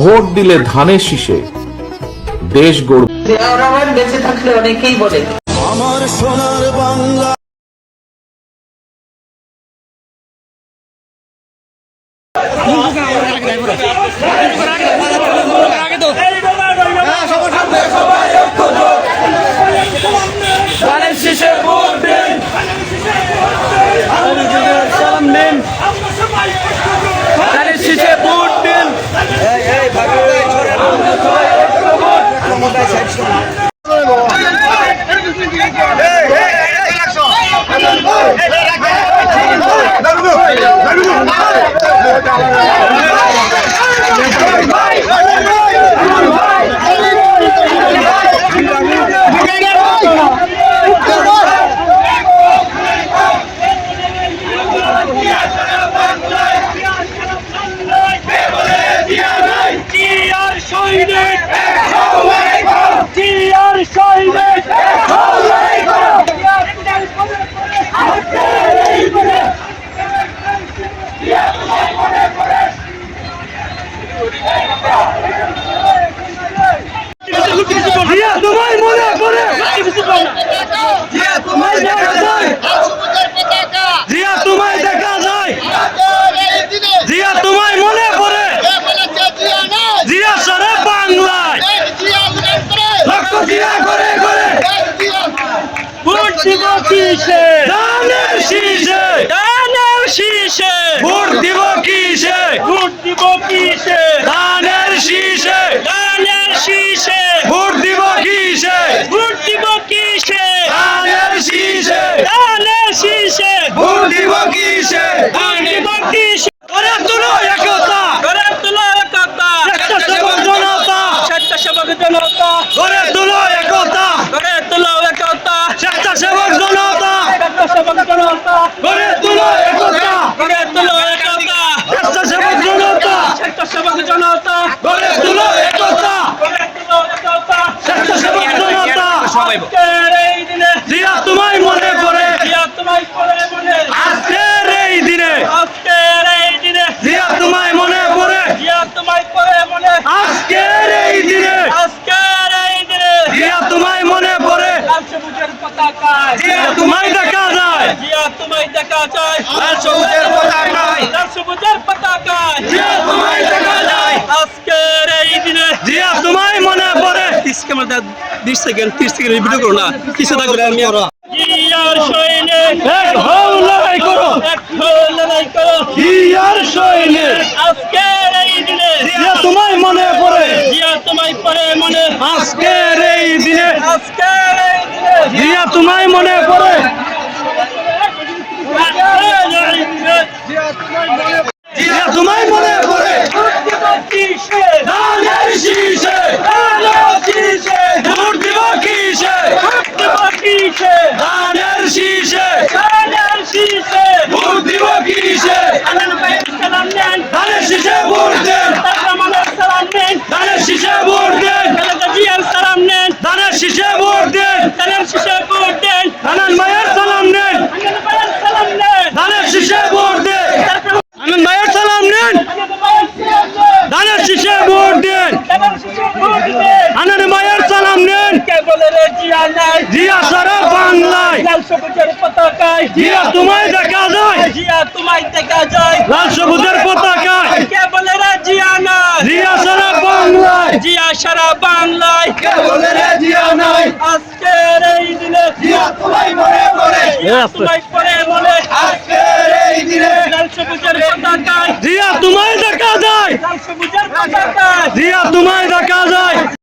Vote দিলে ধানের শীষে দেশ গড়বে। জিয়াউর রহমান বেঁচে থাকলে অনেকেই বলে আমার সোনার বাংলা। ধানের শীষে ভোট দিন, ধানের শীষে ভোট দিন। তোমায় মনে পড়ে, তোমায় দেখা যায়, জিয়া তোমায় দেখা যায়, জিয়া তোমায় মনে পড়ে, জিয়া সারা বাংলায় লক্ষ জিয়া করে করে ভোট দিব কিসে, ধানের শীষে, ধানের শীষে ভোট দিব কিসে, ভোট দিব কিসে, ধানের শীষে, ধানের শীষে ভোট দিব কিসে, ভোট দিব কিসে, ধানের শীষে, ধানের শীষে ভোট দিব কিসে, ভোট দিব কিসে। করে তুলো একতা, করে তুলো একতা, স্বেচ্ছাসেবক জনতা, স্বেচ্ছাসেবক জনতা, করে তুলো একতা, করে তুলো একতা, স্বেচ্ছাসেবক জনতা, স্বেচ্ছাসেবক জনতা, করে তুলো একতা, করে তুলো একতা, স্বেচ্ছাসেবক জনতা, স্বেচ্ছাসেবক জনতা, করে তুলো একতা, করে তুলো একতা, স্বেচ্ছাসেবক জনতা। আজকের এই দিনে জিয়া তোমায় মনে পড়ে, জিয়া তোমায় পড়ে মনে, আজকের এই দিনে, আজকের এই দিনে জিয়া তোমায় মনে পড়ে, জিয়া তোমায় পড়ে মনে, আজকের এই দিনে, আজকের এই দিনে জিয়া তোমায় মনে পড়ে। লাল সবুজের পতাকায় জিয়া তোমায় দেখা যায়, জিয়া তোমায় দেখা যায়, লাল সবুজের পতাকায়, লাল সবুজের পতাকায় জিয়া তোমায় দেখা যায়, আজকের এই দিনে জিয়া তোমায় মনে পড়ে। इसके मतलब 20 সেকেন্ড 30 সেকেন্ড ভিডিও করো না, কিছু থাকবে আমি জিয়ার সৈনিক এক হও লড়াই করো, এক হও লড়াই করো, জিয়ার সৈনিক আজকের এই দিনে জিয়া তোমায় মনে পড়ে, জিয়া তোমায় পড়ে মনে, আজকের এই দিনে, আজকের এই দিনে জিয়া তোমায় মনে পড়ে, জিয়া তোমায় মনে পড়ে। ধানের শীষে, ধানের শীষে ভোট দিব কিসে, ভোট দিব কিসে, ধানের শীষে, ধানের শীষে ভোট দিব কিসে, সালাম নেন, ধানের শীষে ভোট দেন, সালাম নেন, ধানের শীষে ভোট দেন, জিয়ার সালাম নেন, ধানের শীষে ভোট দেন, ধানের শীষে ভোট দেন, ধানের মায়ের সালাম নেন, সালাম নেন, ধানের শীষে ভোট দেন, আনন্দ মায়ের সালাম নেন, ধানের শীষে ভোট দেন, আনন্দ মায়ের সালাম নেন। কে বলে রে জিয়া নাই, জিয়া সারা বাংলায় লাল সবুজের পতাকায় জিয়া তোমায় দেখা যায়, জিয়া তোমায় দেখা যায়, লাল সবুজের পতাকায় কে বলে রে জিয়া নাই, জিয়া সারা বাংলায়, জিয়া সারা বাংলায় কে বলে রে জিয়া নাই, আজকের এই দিনে জিয়া তোমায় মনে পড়ে, জিয়া তোমায় পড়ে মনে, আজকের এই দিনে লাল সবুজের পতাকায় জিয়া তোমায় দেখা যায়, লাল সবুজের পতাকায় জিয়া তোমায় দেখা যায়।